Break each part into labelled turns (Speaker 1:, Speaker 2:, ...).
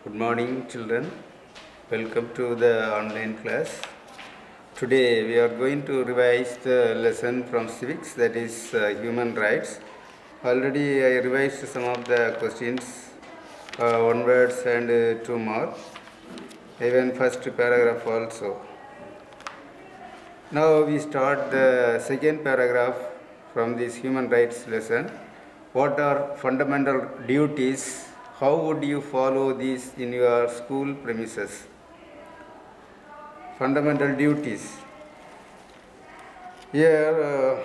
Speaker 1: Good morning, children. Welcome to the online class. Today we are going to revise the lesson from civics, that is human rights. Already I revised some of the questions, one words and two more, even first paragraph also. Now we start the second paragraph from this human rights lesson. What are fundamental duties? How would you follow these in your school premises? Fundamental duties. Here,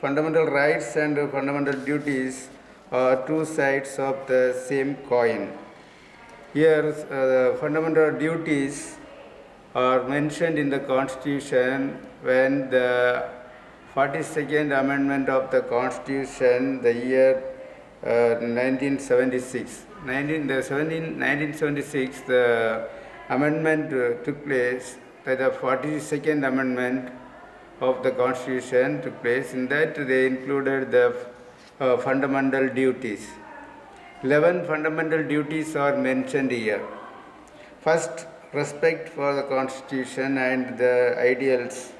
Speaker 1: fundamental rights and fundamental duties are two sides of the same coin. Here, fundamental duties are mentioned in the Constitution when the 42nd Amendment of the Constitution, the year 1976. 1976, the amendment took place, the 42nd Amendment of the Constitution took place. In that, they included the fundamental duties. 11 fundamental duties are mentioned here. First, respect for the Constitution and the ideals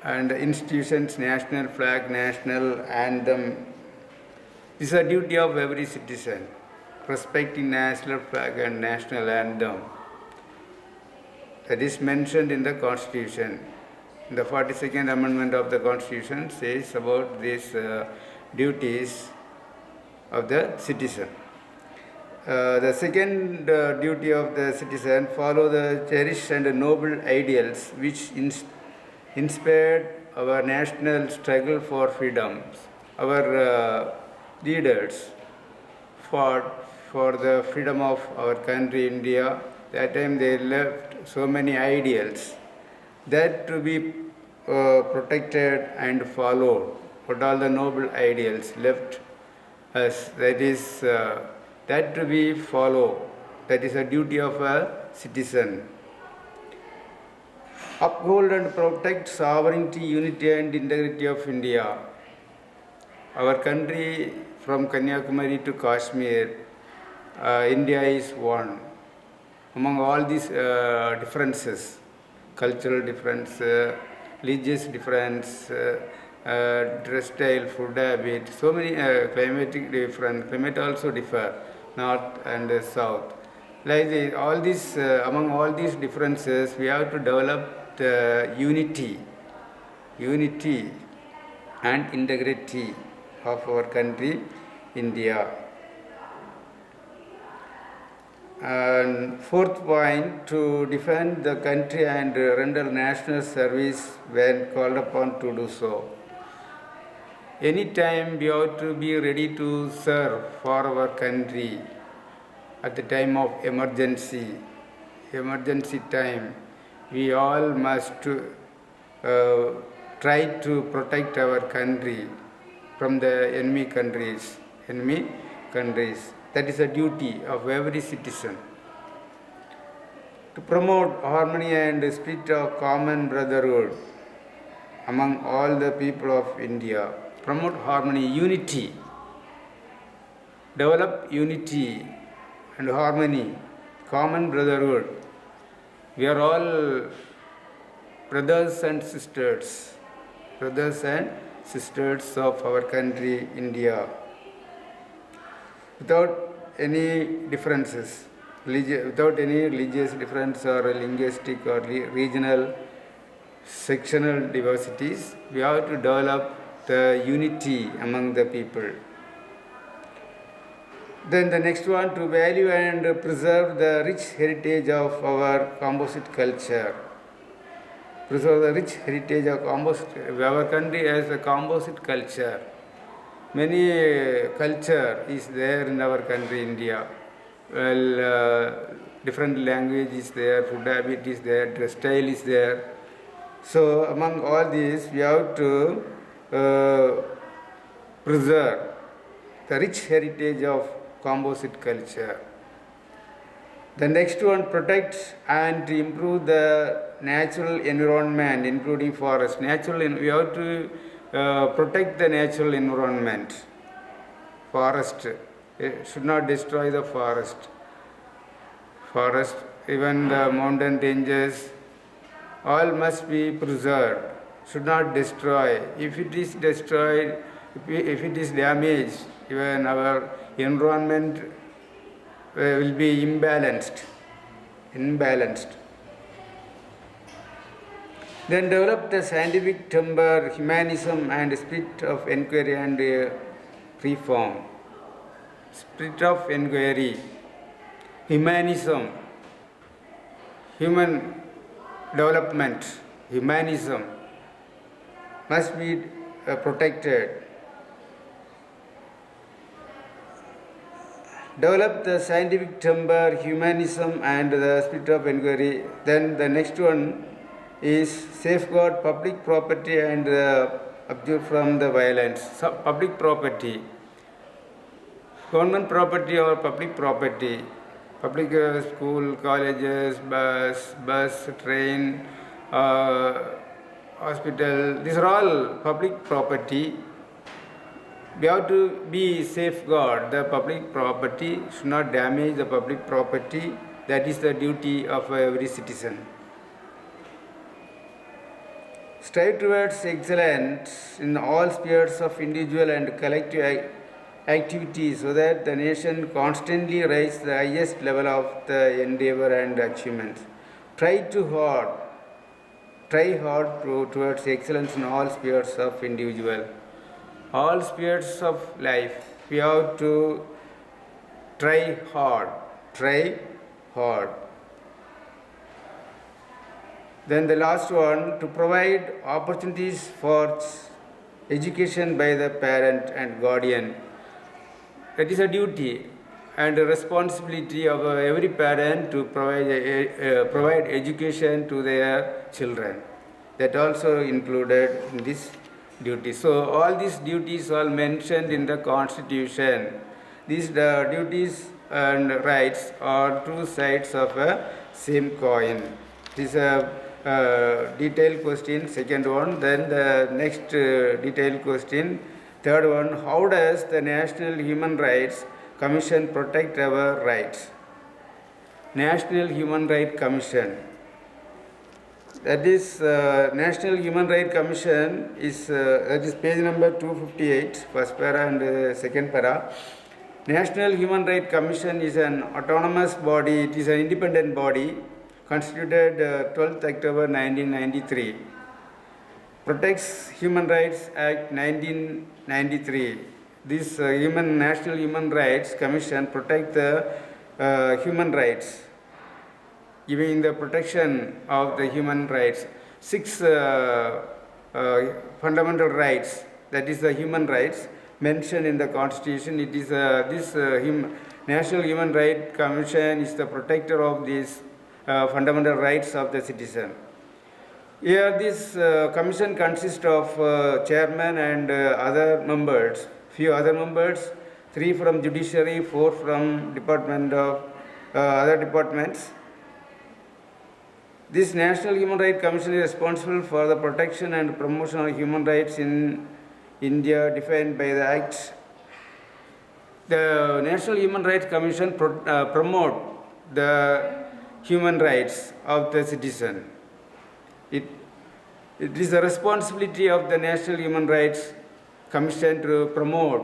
Speaker 1: and institutions, national flag, national anthem. This is a duty of every citizen, respecting national flag and national anthem. That is mentioned in the Constitution. The 42nd Amendment of the Constitution says about these duties of the citizen. The second duty of the citizen, follow the cherished and noble ideals which inspired our national struggle for freedom. Our leaders fought for the freedom of our country, India. That time they left so many ideals that to be protected and followed. What all the noble ideals left us, that is that to be followed. That is a duty of a citizen. Uphold and protect sovereignty, unity and integrity of India. Our country, from Kanyakumari to Kashmir, India is one. Among all these differences, cultural difference, religious difference, dress style, food habit, so many climatic difference, climate also differ, north and south. Like this, all these, among all these differences, we have to develop the unity and integrity of our country, India. And fourth point, to defend the country and render national service when called upon to do so. Anytime we have to be ready to serve for our country at the time of emergency time, we all must try to protect our country from the enemy countries. That is a duty of every citizen. To promote harmony and the spirit of common brotherhood among all the people of India. Promote harmony, unity. Develop unity and harmony, common brotherhood. We are all brothers and sisters of our country, India, without any differences, without any religious difference or linguistic or regional, sectional diversities. We have to develop the unity among the people. Then the next one, to value and preserve the rich heritage of our composite culture. Preserve the rich heritage of our country as a composite culture. Many culture is there in our country, India. Well, different language is there, food habit is there, dress style is there. So among all these, we have to preserve the rich heritage of composite culture. The next one, protect and improve the natural environment, including forest. We have to protect the natural environment. Forest, should not destroy the forest. forest, even the mountain ranges, all must be preserved, should not destroy. If it is destroyed, if it is damaged, even our environment will be imbalanced. Then develop the scientific temper, humanism and spirit of inquiry and reform. Spirit of inquiry, humanism, human development, humanism must be protected. Develop the scientific temper, humanism and the spirit of inquiry. Then the next one is safeguard public property and abjure from the violence. So, public property, government property or public property, public school, colleges, bus, train, hospital, these are all public property. We have to be safeguard the public property, should not damage the public property. That is the duty of every citizen. Strive towards excellence in all spheres of individual and collective activities so that the nation constantly rises the highest level of the endeavor and achievements. Try hard towards excellence in all spheres of individual. All spheres of life, we have to try hard. Then the last one, to provide opportunities for education by the parent and guardian. That is a duty and a responsibility of every parent to provide education to their children. That also included in this duty. So all these duties are mentioned in the Constitution. These duties and rights are two sides of a same coin. This is a detailed question, second one. Then the next detailed question, third one, how does the National Human Rights Commission protect our rights? National Human Rights Commission. That is National Human Rights Commission is that is page number 258, first para and second para. National Human Rights Commission is an autonomous body. It is an independent body constituted 12th October 1993. Protects Human Rights Act 1993. This National Human Rights Commission protects the human rights, giving the protection of the human rights. 6 fundamental rights, that is the human rights mentioned in the Constitution. It is National Human Rights Commission is the protector of these fundamental rights of the citizen. Here this commission consists of chairman and other members, few other members, 3 from judiciary, 4 from department of other departments. This National Human Rights Commission is responsible for the protection and promotion of human rights in India defined by the Act. The National Human Rights Commission promote the human rights of the citizen. It is the responsibility of the National Human Rights Commission to promote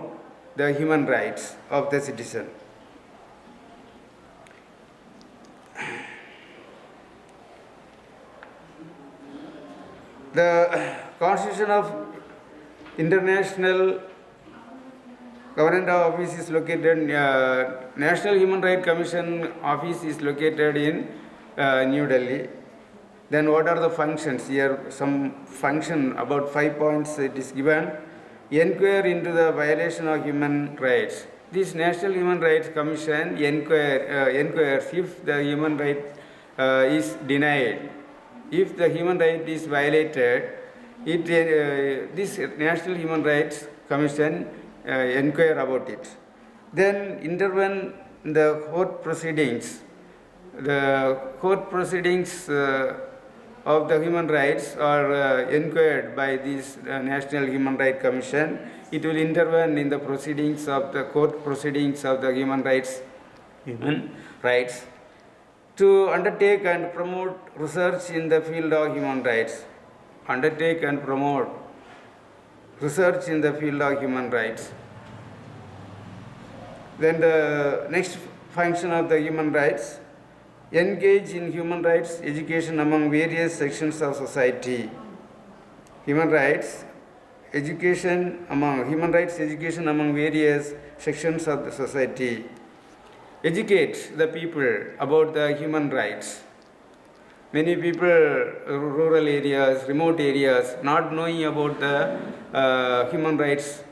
Speaker 1: the human rights of the citizen. The Constitution of International Government Office is located, National Human Rights Commission Office is located in New Delhi. Then what are the functions? Here some function, about 5 points it is given. Inquire into the violation of human rights. This National Human Rights Commission inquires if the human right is denied. If the human right is violated, this National Human Rights Commission inquire about it. Then intervene in the court proceedings. The court proceedings of the human rights are inquired by this National Human Rights Commission. It will intervene in the proceedings of the court proceedings of the human rights. to undertake and promote research in the field of human rights. Undertake and promote research in the field of human rights. Then the next function of the human rights, engage in human rights education among various sections of society. Human rights education among various sections of the society. Educate the people about the human rights. Many people, rural areas, remote areas, not knowing about the human rights.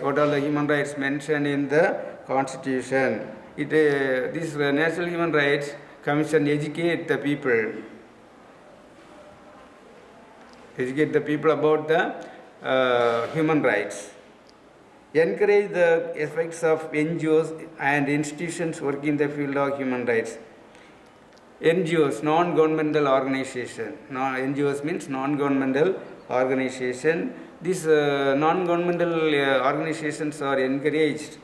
Speaker 1: What are the human rights mentioned in the Constitution? This National Human Rights Commission educate the people. Educate the people about the human rights. Encourage the effects of NGOs and institutions working in the field of human rights. NGOs, non-governmental organization. NGOs means non-governmental organization. These non-governmental organizations are encouraged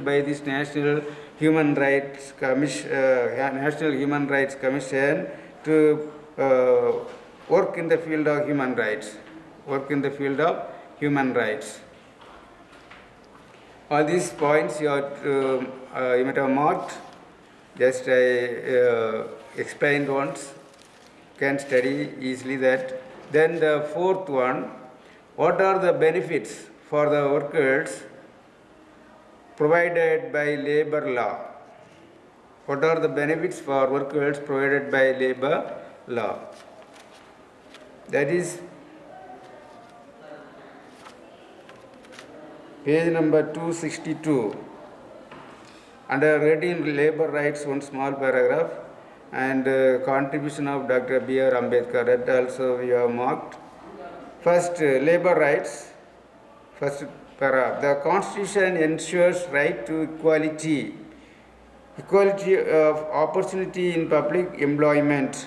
Speaker 1: by this National Human Rights Commission, to work in the field of human rights. All these points you might have marked. Just I explained once. Can study easily that. Then the fourth one, what are the benefits for the workers provided by labor law? What are the benefits for workers provided by labor law? That is page number 262. Under reading labor rights, one small paragraph, and contribution of Dr. B.R. Ambedkar, that also we have marked. First, labor rights. First paragraph. The Constitution ensures right to equality of opportunity in public employment.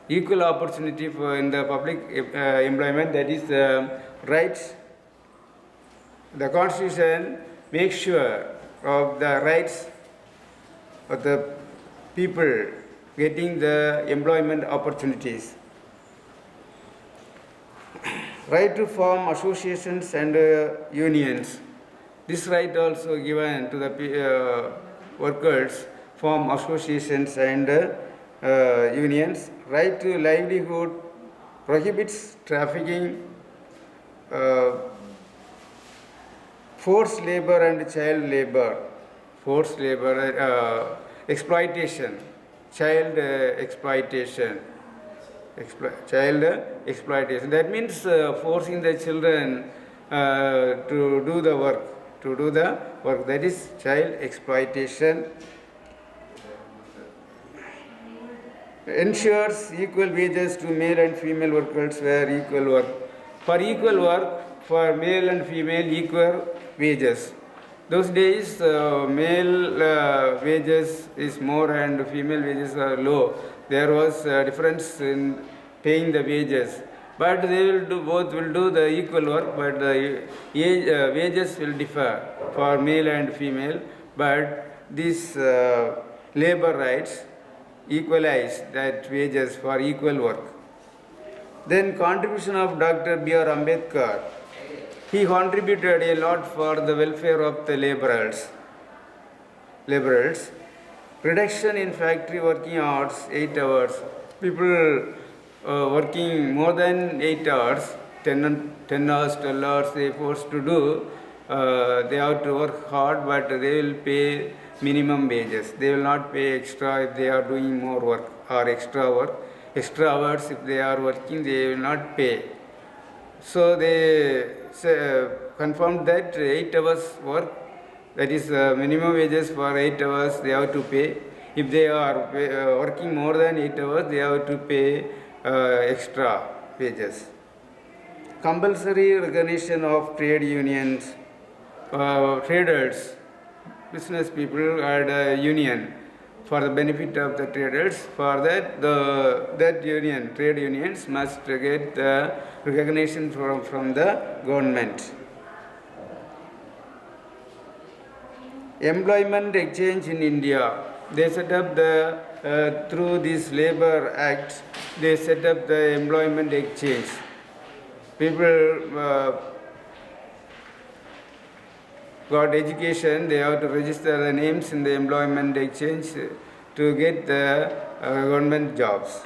Speaker 1: Equal opportunity in the public employment, that is rights. The Constitution makes sure of the rights of the people getting the employment opportunities. Right to form associations and unions. This right also given to the workers, form associations and unions. Right to livelihood, prohibits trafficking, forced labor and child labor. Forced labor, exploitation, child exploitation. Child exploitation. That means forcing the children to do the work. That is child exploitation. Ensures equal wages to male and female workers where equal work. For equal work, for male and female, equal wages. Those days, male wages is more and female wages are low. There was a difference in paying the wages, but both will do the equal work, but the wages will differ for male and female. But these labor rights equalize that wages for equal work. Then contribution of Dr. B.R. Ambedkar. He contributed a lot for the welfare of the laborers. Reduction in factory working hours, 8 hours. People working more than 8 hours, 10 hours, 12 hours, they are forced to do. They have to work hard, but they will pay minimum wages. They will not pay extra if they are doing more work or extra work. Extra hours if they are working, they will not pay. So they confirmed that 8 hours work, that is minimum wages for 8 hours they have to pay. If they are working more than 8 hours, they have to pay extra wages. Compulsory recognition of trade unions. Traders, business people had a union for the benefit of the traders. For that, trade unions must get the recognition from the government. Employment exchange in India. They set up the through this Labor Act. They set up the employment exchange. People got education. They have to register their names in the employment exchange to get the government jobs.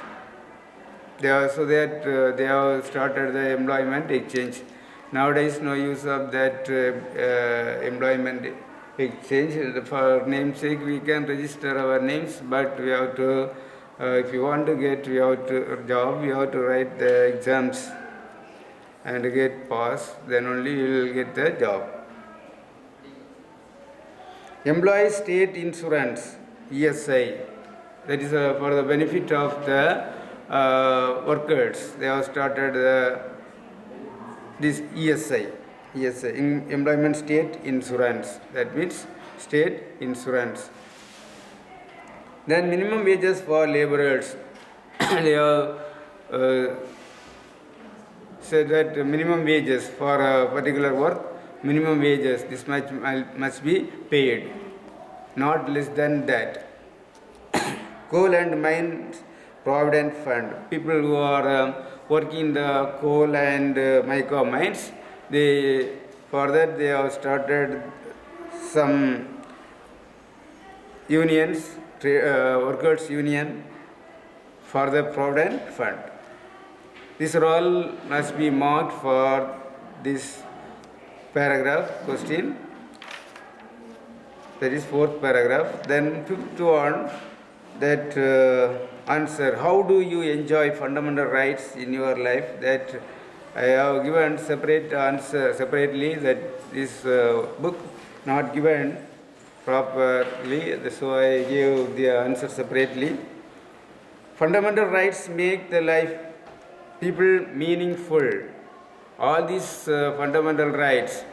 Speaker 1: They have started the employment exchange. Nowadays, no use of that employment exchange. For namesake, we can register our names, but we have to, if you want to get job, you have to write the exams and get pass. Then only you will get the job. Employee State Insurance (ESI). That is for the benefit of the workers. They have started this ESI, Employment State Insurance. That means state insurance. Then minimum wages for laborers. They have said that minimum wages for a particular work, minimum wages, this much must be paid, not less than that. Coal and Mines Provident Fund. People who are working in the coal and mica mines, for that they have started some unions, workers union for the Provident Fund. These are all must be marked for this paragraph question. That is fourth paragraph. Then fifth one, that answer, how do you enjoy fundamental rights in your life? That I have given separate answer separately, that this book not given properly, so I gave the answer separately. Fundamental rights make the life people meaningful. All these fundamental rights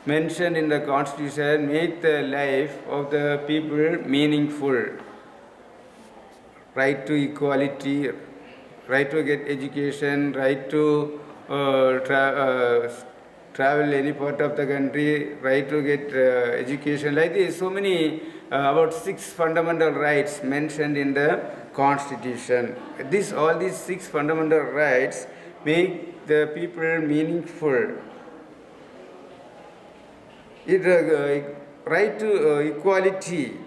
Speaker 1: mentioned in the Constitution make the life of the people meaningful. Right to equality, right to get education, right to travel any part of the country, right to get education, like this. So many, about 6 fundamental rights mentioned in the Constitution. All these 6 fundamental rights make the people meaningful. Right to equality,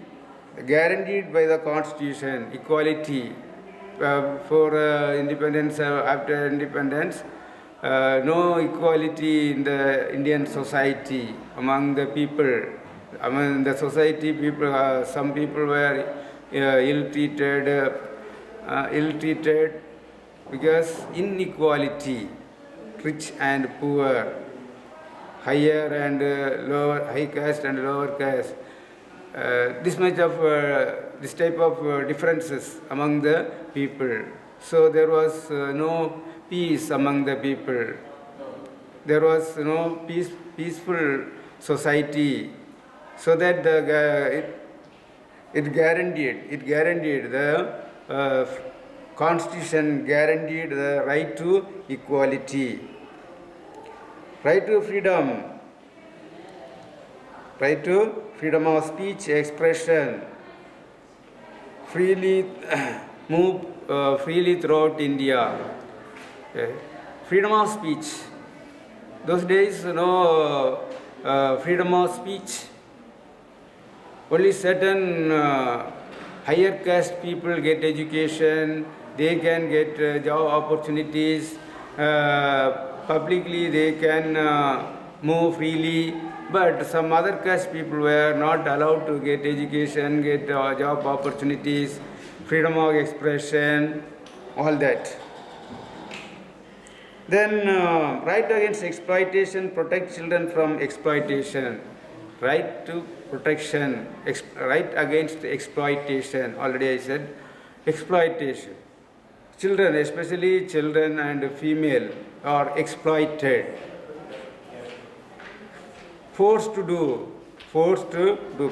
Speaker 1: guaranteed by the Constitution, equality for independence, after independence, no equality in the Indian society among the people. Among the society, people, some people were ill-treated because inequality, rich and poor, higher and lower, high caste and lower caste. This type of differences among the people. So there was no peace among the people. There was no peaceful society. So that it guaranteed the Constitution guaranteed the right to equality, right to freedom. Right to freedom of speech, expression, freely move freely throughout India. Freedom of speech. Those days, no freedom of speech. Only certain higher caste people get education. They can get job opportunities. Publicly, they can move freely. But some other caste people were not allowed to get education, get job opportunities, freedom of expression, all that. Then right against exploitation, protect children from exploitation. Right to protection, right against exploitation. Already I said exploitation. Children, especially children and female, are exploited. Forced to do,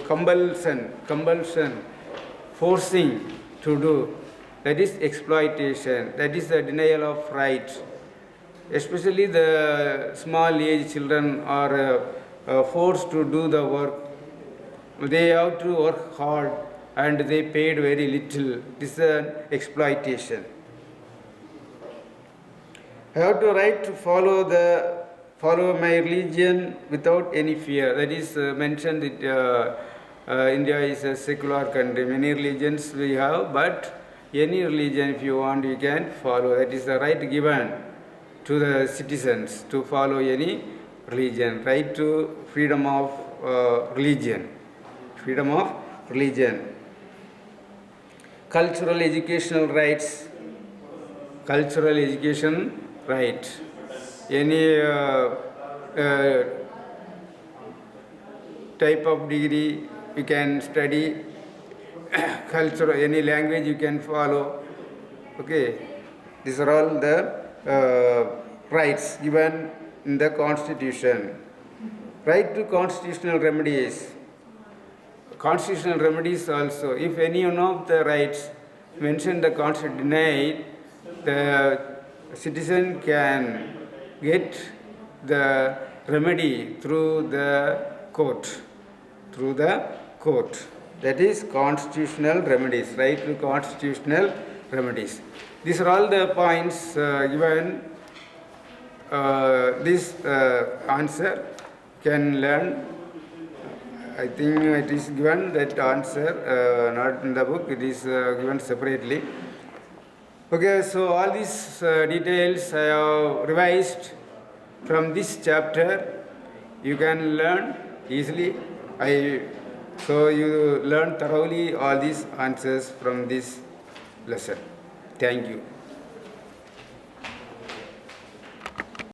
Speaker 1: compulsion, forcing to do. That is exploitation. That is the denial of rights. Especially the small age children are forced to do the work they have to work hard and they paid very little. This is an exploitation. I have to right to follow my religion without any fear. That is mentioned that India is a secular country. Many religions we have, but any religion if you want you can follow. That is the right given to the citizens to follow any religion. Right to freedom of religion. Freedom of religion. Cultural educational rights. Cultural education right. Any type of degree you can study, culture, any language you can follow. Okay, these are all the rights given in the Constitution. Right to constitutional remedies. Constitutional remedies also. If any one of the rights mentioned in the Constitution denied, the citizen can get the remedy through the court. Through the court. That is constitutional remedies. Right to constitutional remedies. These are all the points given. This answer can learn. I think it is given that answer, not in the book, it is given separately. Okay, so all these details I have revised from this chapter. You can learn easily. So you learn thoroughly all these answers from this lesson. Thank you.